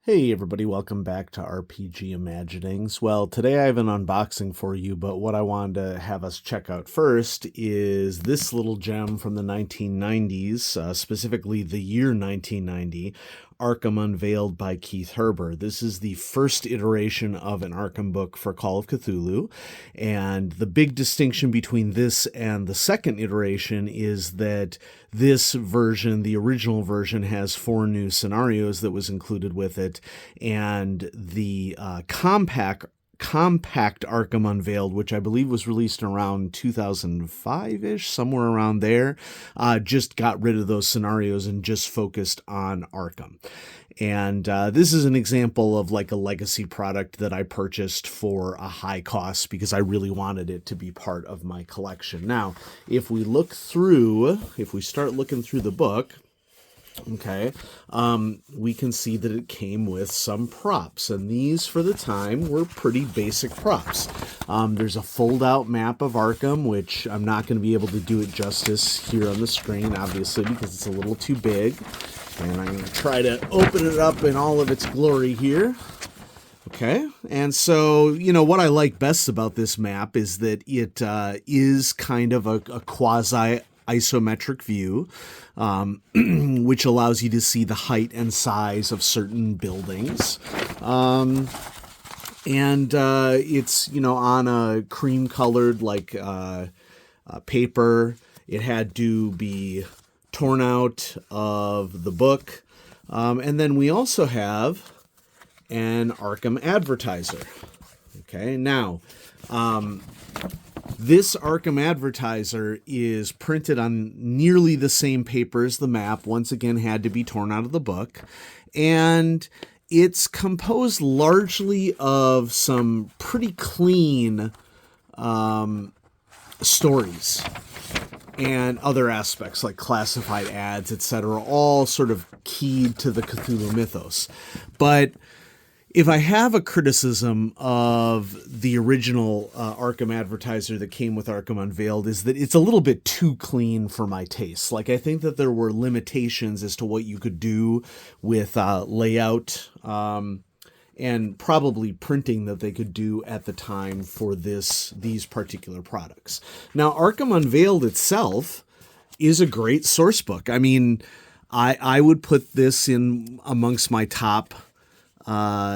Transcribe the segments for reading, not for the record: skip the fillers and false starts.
Hey everybody, welcome back to RPG Imaginings. Well, today I have an unboxing for you, but what I wanted to have us check out first is this little gem from the 1990s, specifically the year 1990, Arkham Unveiled by Keith Herber. This is the first iteration of an Arkham book for Call of Cthulhu, and the big distinction between this and the second iteration is that this version, the original version, has 4 new scenarios that was included with it, and the compact Arkham Unveiled, which I believe was released around 2005-ish, somewhere around there, just got rid of those scenarios and just focused on Arkham. And this is an example of like a legacy product that I purchased for a high cost because I really wanted it to be part of my collection. Now, if we start looking through the book, okay, we can see that it came with some props, and these for the time were pretty basic props. There's a fold-out map of Arkham, which I'm not going to be able to do it justice here on the screen, obviously, because it's a little too big. And I'm going to try to open it up in all of its glory here. Okay, and so, what I like best about this map is that it is kind of a quasi-isometric view, which allows you to see the height and size of certain buildings. It's, on a cream-colored, paper. It had to be torn out of the book. And then we also have an Arkham advertiser. Okay, now, this Arkham advertiser is printed on nearly the same paper as the map, once again had to be torn out of the book, and it's composed largely of some pretty clean stories and other aspects like classified ads, etc., all sort of keyed to the Cthulhu mythos. But if I have a criticism of the original Arkham advertiser that came with Arkham Unveiled, is that it's a little bit too clean for my taste. Like, I think that there were limitations as to what you could do with layout and probably printing that they could do at the time for these particular products. Now, Arkham Unveiled itself is a great source book. I mean, I would put this in amongst my top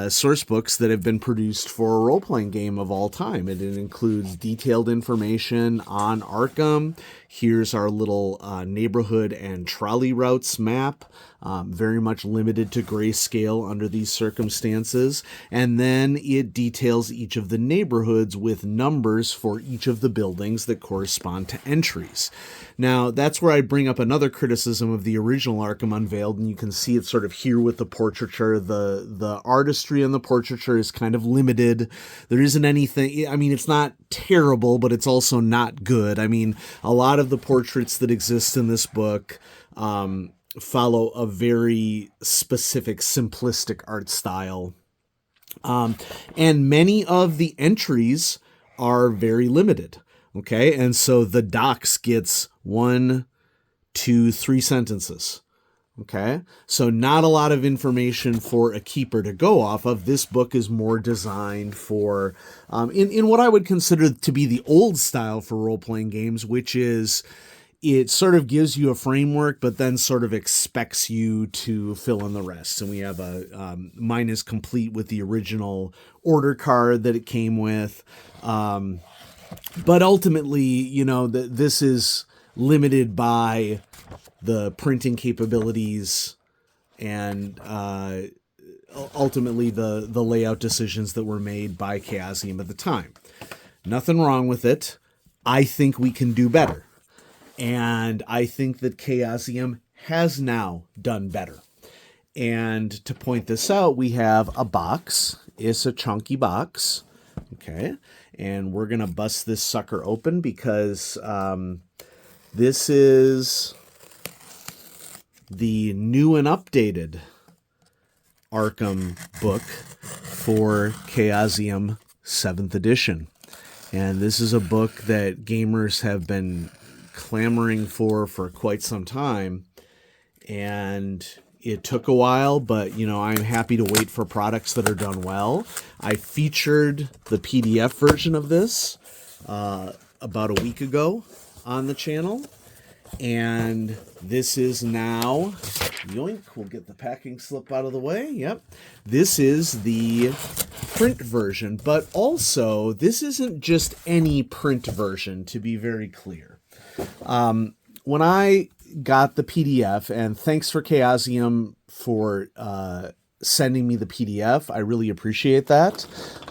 source books that have been produced for a role-playing game of all time. And it includes detailed information on Arkham. Here's our little neighborhood and trolley routes map, very much limited to grayscale under these circumstances. And then it details each of the neighborhoods with numbers for each of the buildings that correspond to entries. Now, that's where I bring up another criticism of the original Arkham Unveiled, and you can see it sort of here with the portraiture. The artistry in the portraiture is kind of limited. There isn't anything, I mean, it's not terrible, but it's also not good. I mean, a lot of the portraits that exist in this book follow a very specific, simplistic art style. And many of the entries are very limited. Okay, and so the docs gets 1, 2, 3 sentences. Okay, so not a lot of information for a keeper to go off of. This book is more designed for, in what I would consider to be the old style for role-playing games, which is it sort of gives you a framework, but then sort of expects you to fill in the rest. And we have mine is complete with the original order card that it came with. But ultimately, this is limited by the printing capabilities and ultimately the layout decisions that were made by Chaosium at the time. Nothing wrong with it. I think we can do better. And I think that Chaosium has now done better. And to point this out, we have a box. It's a chunky box. Okay. And we're going to bust this sucker open because this is the new and updated Arkham book for Chaosium 7th edition. And this is a book that gamers have been clamoring for quite some time. And It took a while, but, I'm happy to wait for products that are done well. I featured the PDF version of this about a week ago on the channel. And this is now, yoink, we'll get the packing slip out of the way. Yep. This is the print version, but also this isn't just any print version, to be very clear. When I got the PDF, and thanks for Chaosium for sending me the PDF. I really appreciate that.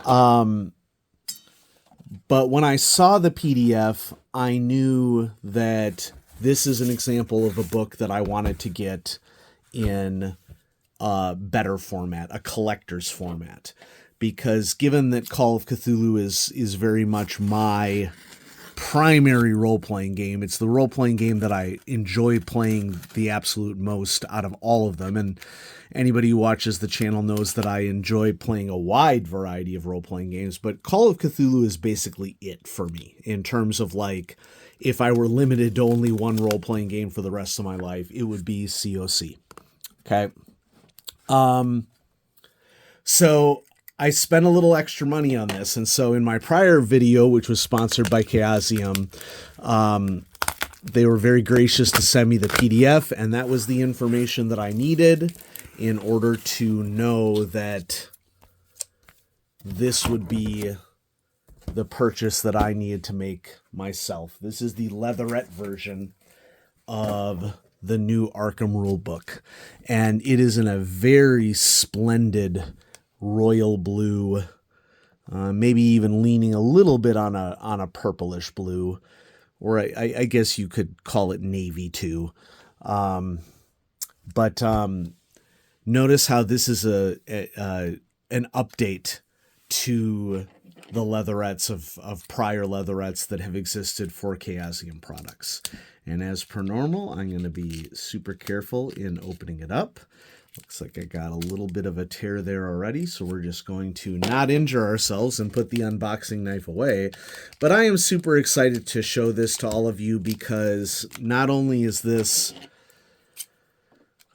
But when I saw the PDF, I knew that this is an example of a book that I wanted to get in a better format, a collector's format. Because given that Call of Cthulhu is very much my primary role-playing game, it's the role-playing game that I enjoy playing the absolute most out of all of them. And anybody who watches the channel knows that I enjoy playing a wide variety of role-playing games, but Call of Cthulhu is basically it for me in terms of, like, if I were limited to only one role-playing game for the rest of my life, it would be COC. Okay. So I spent a little extra money on this. And so in my prior video, which was sponsored by Chaosium, they were very gracious to send me the PDF, and that was the information that I needed in order to know that this would be the purchase that I needed to make myself. This is the Leatherette version of the new Arkham rulebook, and it is in a very splendid royal blue, maybe even leaning a little bit on a purplish blue, or I guess you could call it navy too. But notice how this is an update to the leatherettes of prior leatherettes that have existed for Chaosium products. And as per normal, I'm going to be super careful in opening it up. Looks like I got a little bit of a tear there already, so we're just going to not injure ourselves and put the unboxing knife away. But I am super excited to show this to all of you because not only is this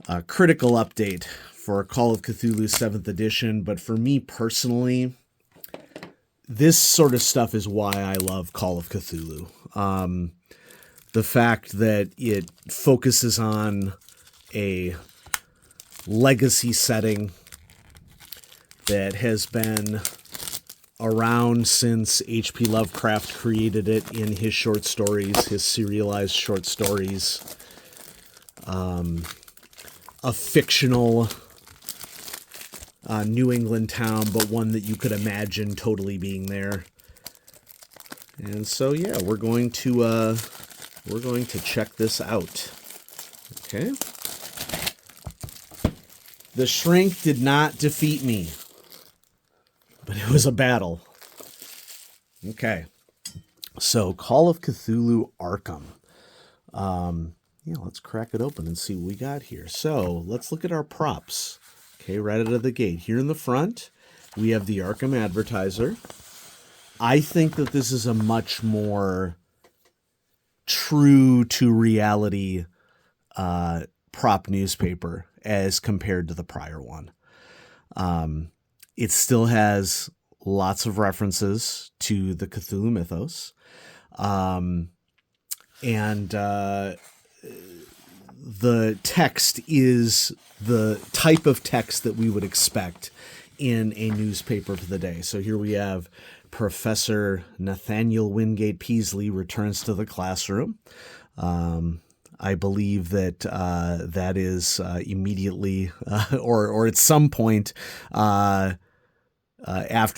a critical update for Call of Cthulhu 7th edition, but for me personally, this sort of stuff is why I love Call of Cthulhu. The fact that it focuses on a legacy setting that has been around since H.P. Lovecraft created it in his short stories, his serialized short stories. A fictional New England town, but one that you could imagine totally being there. And so, yeah, we're going to check this out. Okay. The shrink did not defeat me, but it was a battle. Okay. So, Call of Cthulhu Arkham. Let's crack it open and see what we got here. So, let's look at our props. Okay, right out of the gate. Here in the front, we have the Arkham advertiser. I think that this is a much more true to reality prop newspaper as compared to the prior one. It still has lots of references to the Cthulhu mythos. And the text is the type of text that we would expect in a newspaper for the day. So here we have Professor Nathaniel Wingate Peasley returns to the classroom. I believe that that is immediately or at some point after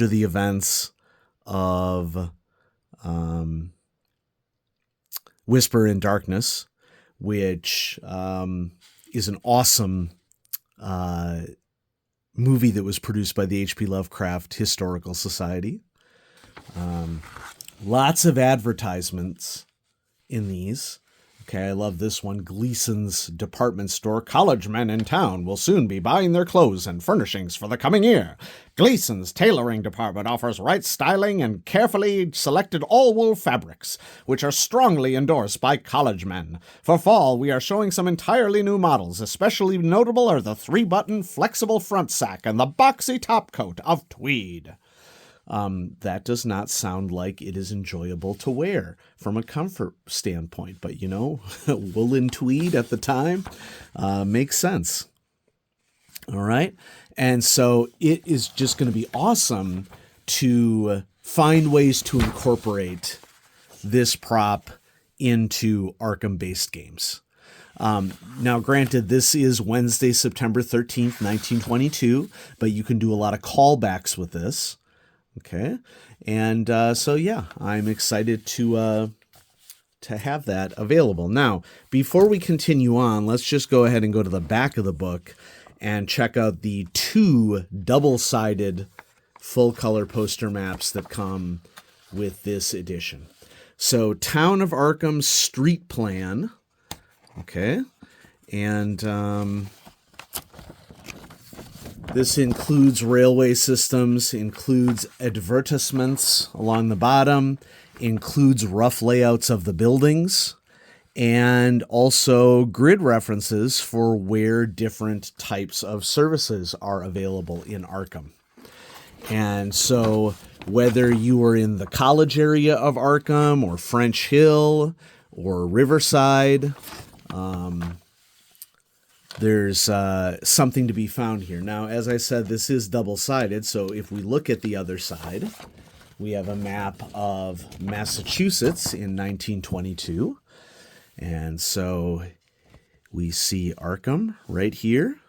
the events of Whisper in Darkness, which is an awesome movie that was produced by the H.P. Lovecraft Historical Society. Lots of advertisements in these. Okay, I love this one. Gleason's department store. College men in town will soon be buying their clothes and furnishings for the coming year. Gleason's tailoring department offers right styling and carefully selected all-wool fabrics, which are strongly endorsed by college men. For fall, we are showing some entirely new models. Especially notable are the 3-button flexible front sack and the boxy top coat of tweed. That does not sound like it is enjoyable to wear from a comfort standpoint, but woolen tweed at the time makes sense. All right. And so it is just going to be awesome to find ways to incorporate this prop into Arkham-based games. Now, granted, this is Wednesday, September 13th, 1922, but you can do a lot of callbacks with this. Okay, and so yeah, I'm excited to have that available. Now, before we continue on, let's just go ahead and go to the back of the book and check out the 2 double-sided full-color poster maps that come with this edition. So, Town of Arkham Street Plan, okay, and this includes railway systems, includes advertisements along the bottom, includes rough layouts of the buildings, and also grid references for where different types of services are available in Arkham. And so whether you are in the college area of Arkham or French Hill or Riverside, there's something to be found here. Now, as I said, this is double-sided, so if we look at the other side, we have a map of Massachusetts in 1922. And so we see Arkham right here,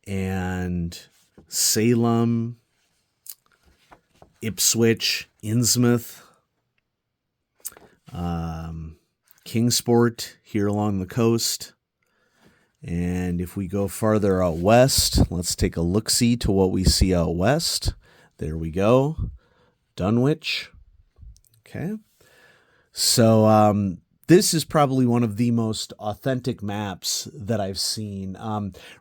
and Salem, Ipswich, Innsmouth, Kingsport here along the coast. And if we go farther out west, let's take a look-see to what we see out west. There we go. Dunwich. Okay. So this is probably one of the most authentic maps that I've seen.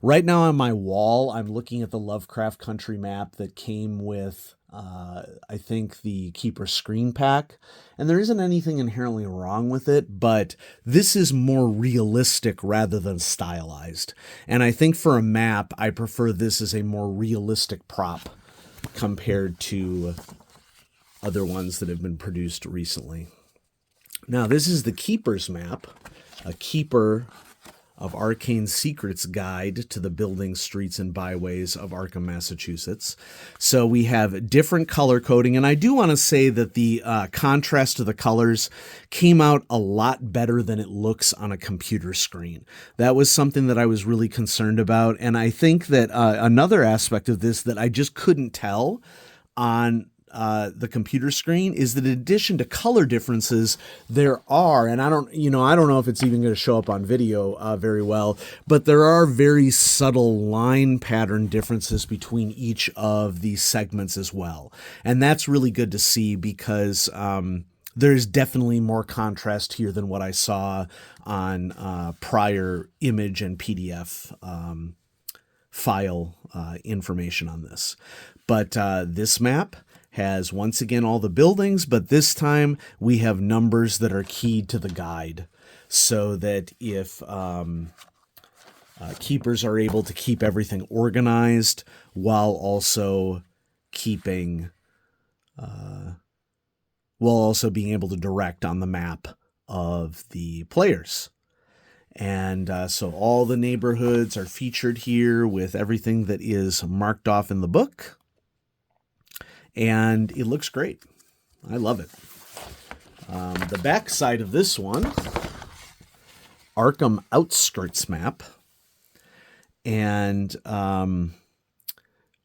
Right now on my wall, I'm looking at the Lovecraft Country map that came with, I think, the Keeper Screen Pack. And there isn't anything inherently wrong with it, but this is more realistic rather than stylized. And I think for a map, I prefer this as a more realistic prop compared to other ones that have been produced recently. Now, this is the Keeper's map, a Keeper of Arcane Secrets guide to the buildings, streets, and byways of Arkham, Massachusetts. So we have different color coding, and I do want to say that the contrast of the colors came out a lot better than it looks on a computer screen. That was something that I was really concerned about, and I think that another aspect of this that I just couldn't tell on the computer screen is that in addition to color differences, there are, and I don't know if it's even going to show up on video very well, but there are very subtle line pattern differences between each of these segments as well. And that's really good to see because there's definitely more contrast here than what I saw on prior image and PDF file information on this. But this map has, once again, all the buildings, but this time we have numbers that are keyed to the guide so that if keepers are able to keep everything organized while also keeping, while also being able to direct on the map of the players. And so all the neighborhoods are featured here with everything that is marked off in the book. And it looks great. I love it. The back side of this one, Arkham Outskirts map. And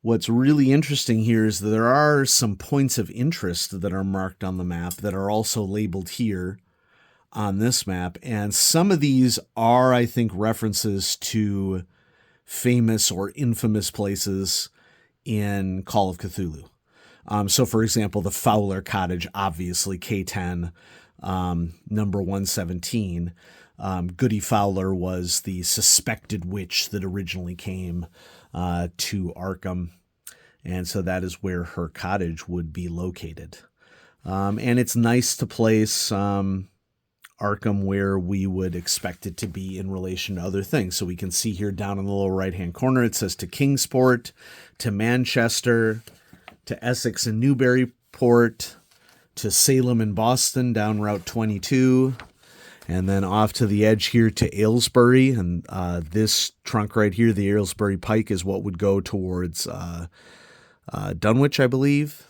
what's really interesting here is that there are some points of interest that are marked on the map that are also labeled here on this map. And some of these are, I think, references to famous or infamous places in Call of Cthulhu. So, for example, the Fowler Cottage, obviously K10, number 117. Goody Fowler was the suspected witch that originally came to Arkham. And so that is where her cottage would be located. And it's nice to place Arkham where we would expect it to be in relation to other things. So we can see here down in the lower right-hand corner, it says to Kingsport, to Manchester, to Essex and Newburyport, to Salem and Boston down Route 22, and then off to the edge here to Aylesbury. And this trunk right here, the Aylesbury Pike, is what would go towards Dunwich, I believe.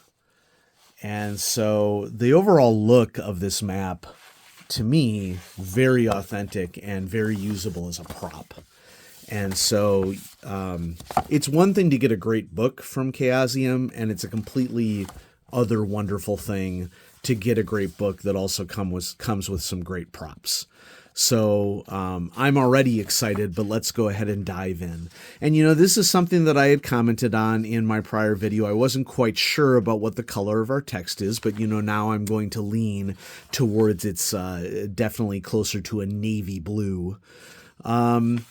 And so the overall look of this map, to me, very authentic and very usable as a prop. And so it's one thing to get a great book from Chaosium, and it's a completely other wonderful thing to get a great book that also comes with some great props. So I'm already excited, but let's go ahead and dive in. And, this is something that I had commented on in my prior video. I wasn't quite sure about what the color of our text is, but, now I'm going to lean towards it's definitely closer to a navy blue. And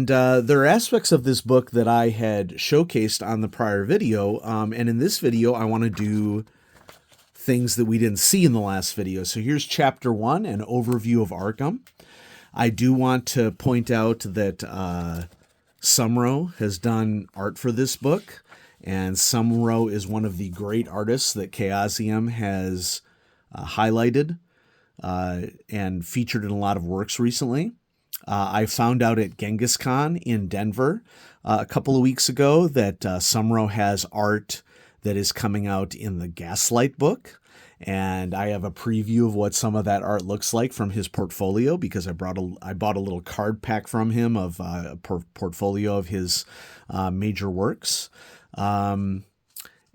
there are aspects of this book that I had showcased on the prior video. And in this video, I want to do things that we didn't see in the last video. So here's chapter 1, an overview of Arkham. I do want to point out that Sumro has done art for this book, and Sumro is one of the great artists that Chaosium has highlighted and featured in a lot of works recently. I found out at Genghis Khan in Denver a couple of weeks ago that Sumro has art that is coming out in the Gaslight book. And I have a preview of what some of that art looks like from his portfolio, because I bought a little card pack from him of a portfolio of his major works. So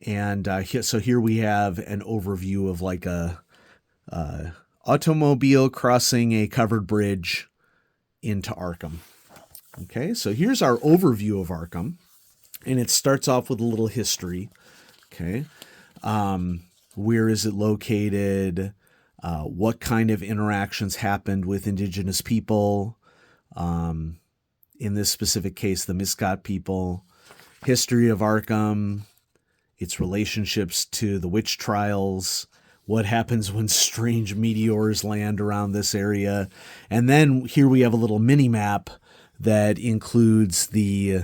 here we have an overview of like a automobile crossing a covered bridge into Arkham. Okay, so here's our overview of Arkham, and it starts off with a little history. Okay. Where is it located? What kind of interactions happened with indigenous people? In this specific case, the Miscot people. History of Arkham, its relationships to the witch trials, what happens when strange meteors land around this area. And then here we have a little mini map that includes the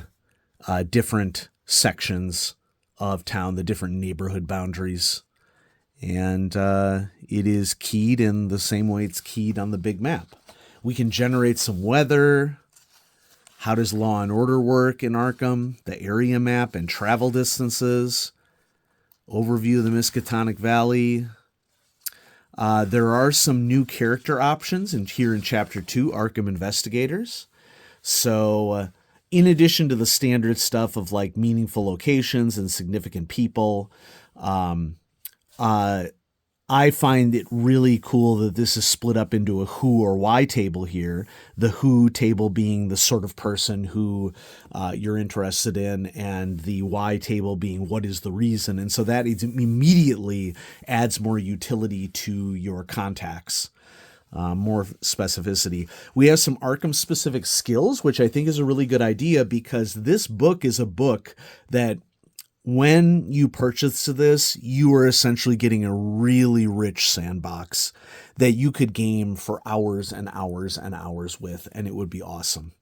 different sections of town, the different neighborhood boundaries. And it is keyed in the same way it's keyed on the big map. We can generate some weather. How does law and order work in Arkham? The area map and travel distances. Overview of the Miskatonic Valley. There are some new character options here in Chapter 2, Arkham Investigators. So in addition to the standard stuff of like meaningful locations and significant people, I find it really cool that this is split up into a who or why table here. The who table being the sort of person who you're interested in, and the why table being what is the reason. And so that immediately adds more utility to your contacts. More specificity. We have some Arkham specific skills, which I think is a really good idea, because this book is a book that when you purchase this, you are essentially getting a really rich sandbox that you could game for hours and hours and hours with, and it would be awesome.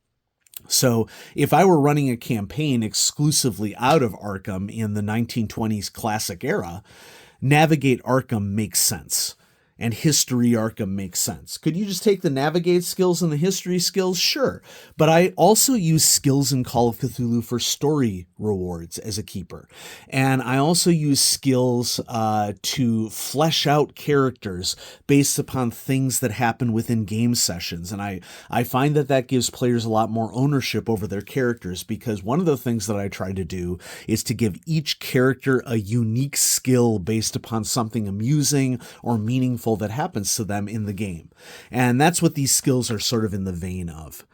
So if I were running a campaign exclusively out of Arkham in the 1920s classic era, Navigate Arkham makes sense. And History Arkham makes sense. Could you just take the Navigate skills and the History skills? Sure. But I also use skills in Call of Cthulhu for story rewards as a keeper. And I also use skills to flesh out characters based upon things that happen within game sessions. And I find that gives players a lot more ownership over their characters, because one of the things that I try to do is to give each character a unique skill based upon something amusing or meaningful meaningful that happens to them in the game. And that's what these skills are sort of in the vein of.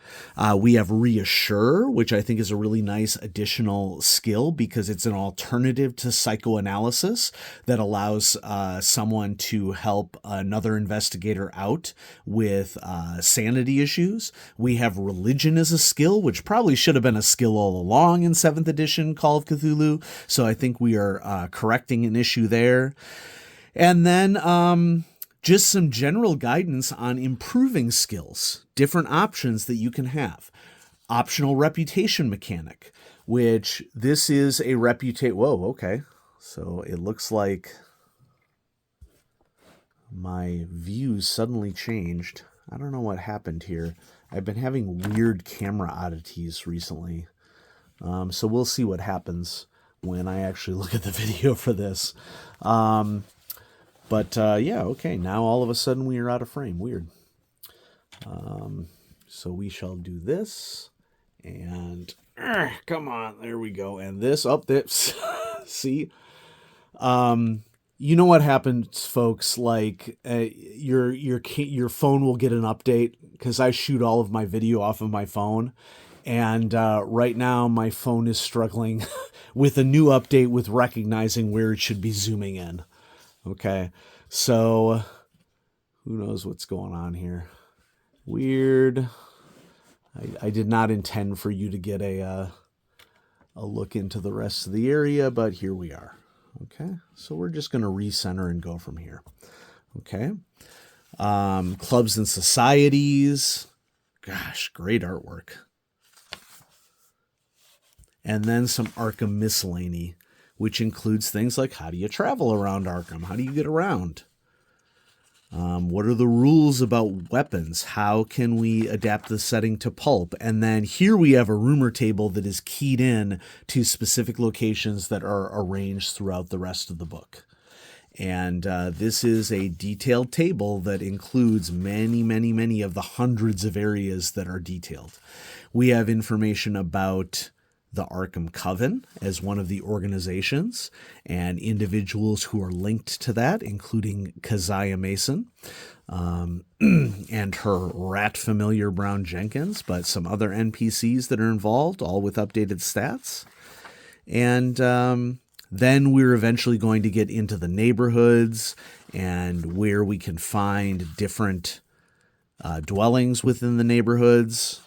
We have Reassure, which I think is a really nice additional skill because it's an alternative to psychoanalysis that allows someone to help another investigator out with sanity issues. We have Religion as a skill, which probably should have been a skill all along in 7th edition Call of Cthulhu. So I think we are correcting an issue there. And then just some general guidance on improving skills, different options that you can have. Optional reputation mechanic, which this is a reputation. Whoa, okay. So it looks like my views suddenly changed. I don't know what happened here. I've been having weird camera oddities recently. So we'll see what happens when I actually look at the video for this. But yeah, okay, now all of a sudden we are out of frame. Weird. So we shall do this. And come on, there we go. And this up this. See? You know what happens, folks? Like your phone will get an update because I shoot all of my video off of my phone. And right now my phone is struggling with a new update with recognizing where it should be zooming in. Okay, so who knows what's going on here? Weird. I did not intend for you to get a look into the rest of the area, but here we are. Okay, so we're just going to recenter and go from here. Okay, clubs and societies. Gosh, great artwork. And then some Arkham miscellany, which includes things like how do you travel around Arkham? How do you get around? What are the rules about weapons? How can we adapt the setting to pulp? And then here we have a rumor table that is keyed in to specific locations that are arranged throughout the rest of the book. And this is a detailed table that includes many of the hundreds of areas that are detailed. We have information about the Arkham Coven as one of the organizations and individuals who are linked to that, including Keziah Mason and her rat familiar Brown Jenkins, but some other NPCs that are involved, all with updated stats. And then we're eventually going to get into the neighborhoods and where we can find different dwellings within the neighborhoods.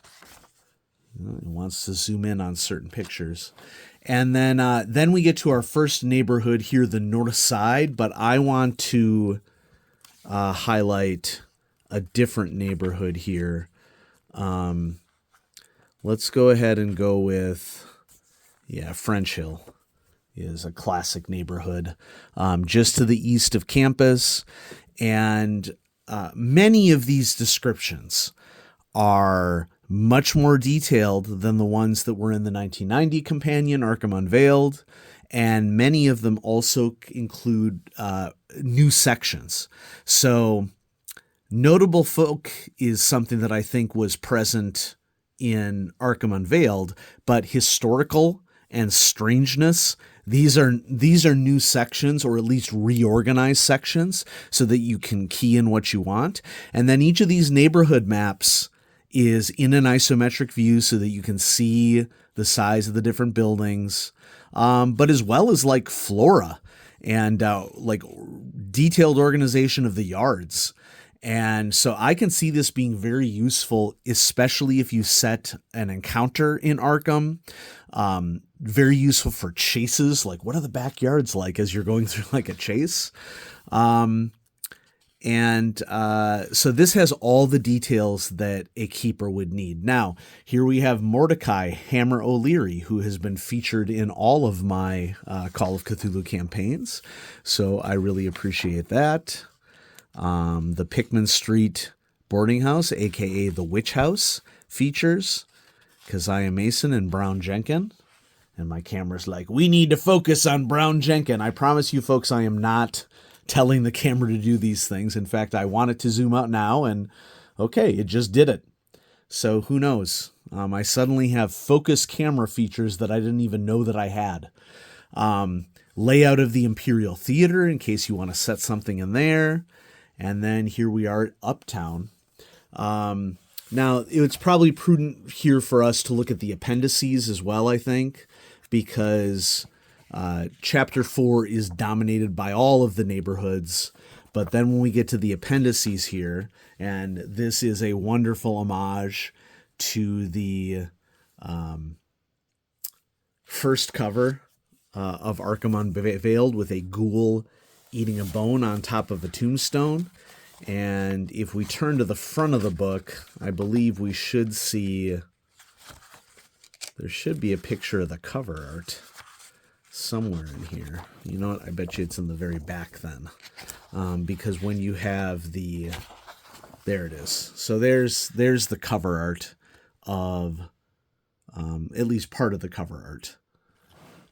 It wants to zoom in on certain pictures. And then we get to our first neighborhood here, the north side, but I want to highlight a different neighborhood here. Let's go ahead and go with, French Hill is a classic neighborhood just to the east of campus. And many of these descriptions are much more detailed than the ones that were in the 1990 companion, Arkham Unveiled, and many of them also include new sections. So notable folk is something that I think was present in Arkham Unveiled, but historical and strangeness, these are new sections, or at least reorganized sections, so that you can key in what you want. And then each of these neighborhood maps is in an isometric view so that you can see the size of the different buildings, but as well as like flora and like detailed organization of the yards. And so I can see this being very useful, especially if you set an encounter in Arkham. Very useful for chases, like what are the backyards like as you're going through like a chase. And so this has all the details that a keeper would need. Now, here we have Mordecai Hammer O'Leary, who has been featured in all of my Call of Cthulhu campaigns. So I really appreciate that. The Pickman Street boarding house, a.k.a. the Witch House, features Keziah Mason and Brown Jenkins. And my camera's like, we need to focus on Brown Jenkins. I promise you folks, I am not telling the camera to do these things. In fact, I want it to zoom out now, and okay, it just did it. So who knows? I suddenly have focus camera features that I didn't even know that I had. Layout of the Imperial Theater, in case you want to set something in there. And then here we are at Uptown. Now, it's probably prudent here for us to look at the appendices as well, I think, because Chapter 4 is dominated by all of the neighborhoods. But then when we get to the appendices here, and this is a wonderful homage to the first cover of Arkham Unveiled with a ghoul eating a bone on top of a tombstone. And if we turn to the front of the book, I believe we should see, there should be a picture of the cover art somewhere in here. You know what? I bet you it's in the very back then. Because when you have the, there it is. So there's the cover art of, at least part of the cover art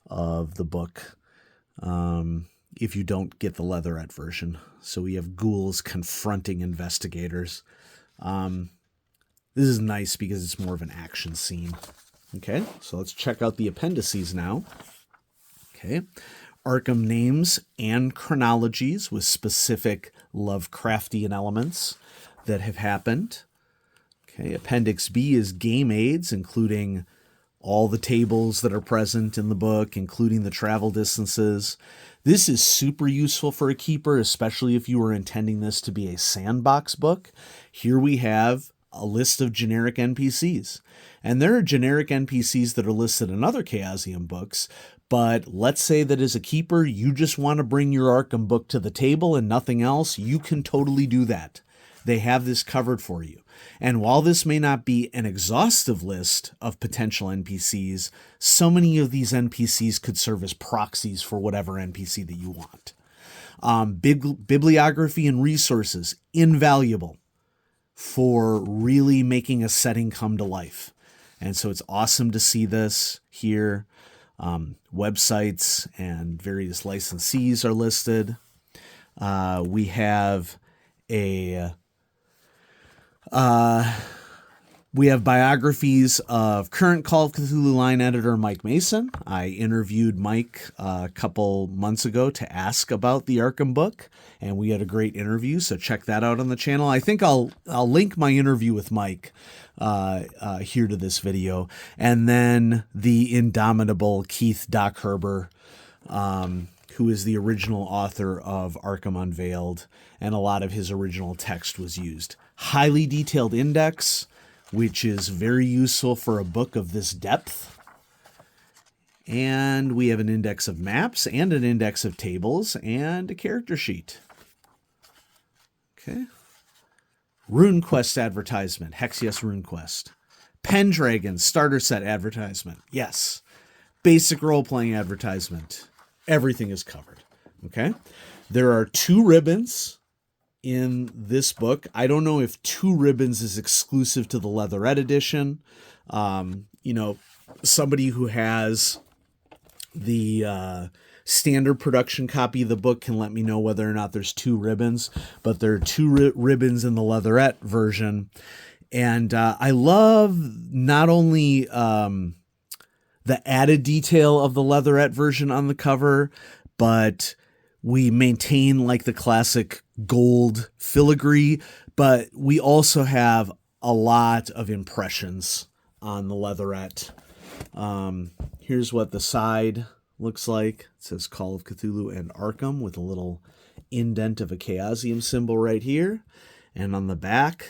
of the book. If you don't get the Leatherette version. So we have ghouls confronting investigators. This is nice because it's more of an action scene. Okay, so let's check out the appendices now. Okay, Arkham names and chronologies with specific Lovecraftian elements that have happened. Okay, Appendix B is game aids, including all the tables that are present in the book, including the travel distances. This is super useful for a keeper, especially if you were intending this to be a sandbox book. Here we have a list of generic NPCs. And there are generic NPCs that are listed in other Chaosium books, but let's say that as a keeper, you just want to bring your Arkham book to the table and nothing else, you can totally do that. They have this covered for you. And while this may not be an exhaustive list of potential NPCs, so many of these NPCs could serve as proxies for whatever NPC that you want. Bibliography and resources, invaluable for really making a setting come to life. And so it's awesome to see this here. Websites and various licensees are listed. We have biographies of current Call of Cthulhu line editor Mike Mason. I interviewed Mike a couple months ago to ask about the Arkham book, and we had a great interview, so check that out on the channel. I think I'll link my interview with Mike here to this video. And then the indomitable Keith Doc Herber, who is the original author of Arkham Unveiled, and a lot of his original text was used. Highly detailed index, which is very useful for a book of this depth. And we have an index of maps and an index of tables and a character sheet. Okay. RuneQuest advertisement. Hex yes, RuneQuest. Pendragon starter set advertisement. Yes. Basic role-playing advertisement. Everything is covered. Okay. There are 2 ribbons in this book. I don't know if 2 ribbons is exclusive to the Leatherette edition. Somebody who has the standard production copy of the book can let me know whether or not there's 2 ribbons, but there are 2 ribbons in the Leatherette version. And I love not only the added detail of the Leatherette version on the cover, but we maintain like the classic gold filigree, but we also have a lot of impressions on the Leatherette. Here's what the side looks like. It says Call of Cthulhu and Arkham with a little indent of a Chaosium symbol right here. And on the back,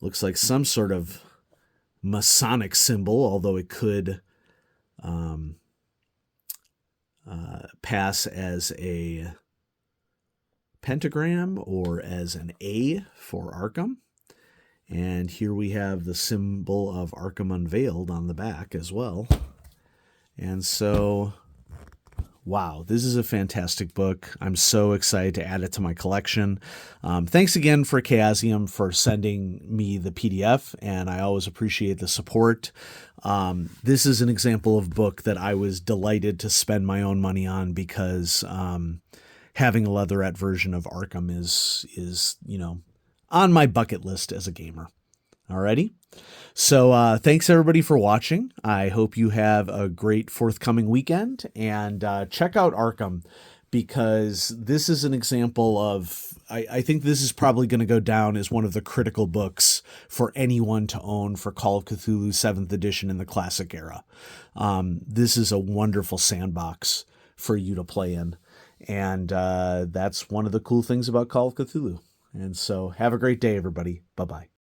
looks like some sort of Masonic symbol, although it could pass as a pentagram or as an A for Arkham. And here we have the symbol of Arkham Unveiled on the back as well. And so, wow, this is a fantastic book. I'm so excited to add it to my collection. Thanks again for Chaosium for sending me the PDF, and I always appreciate the support. This is an example of book that I was delighted to spend my own money on because having a Leatherette version of Arkham is on my bucket list as a gamer. Alrighty. So thanks everybody for watching. I hope you have a great forthcoming weekend, and check out Arkham. because this is an example of, I think this is probably going to go down as one of the critical books for anyone to own for Call of Cthulhu 7th edition in the classic era. This is a wonderful sandbox for you to play in. And that's one of the cool things about Call of Cthulhu. And so have a great day, everybody. Bye-bye.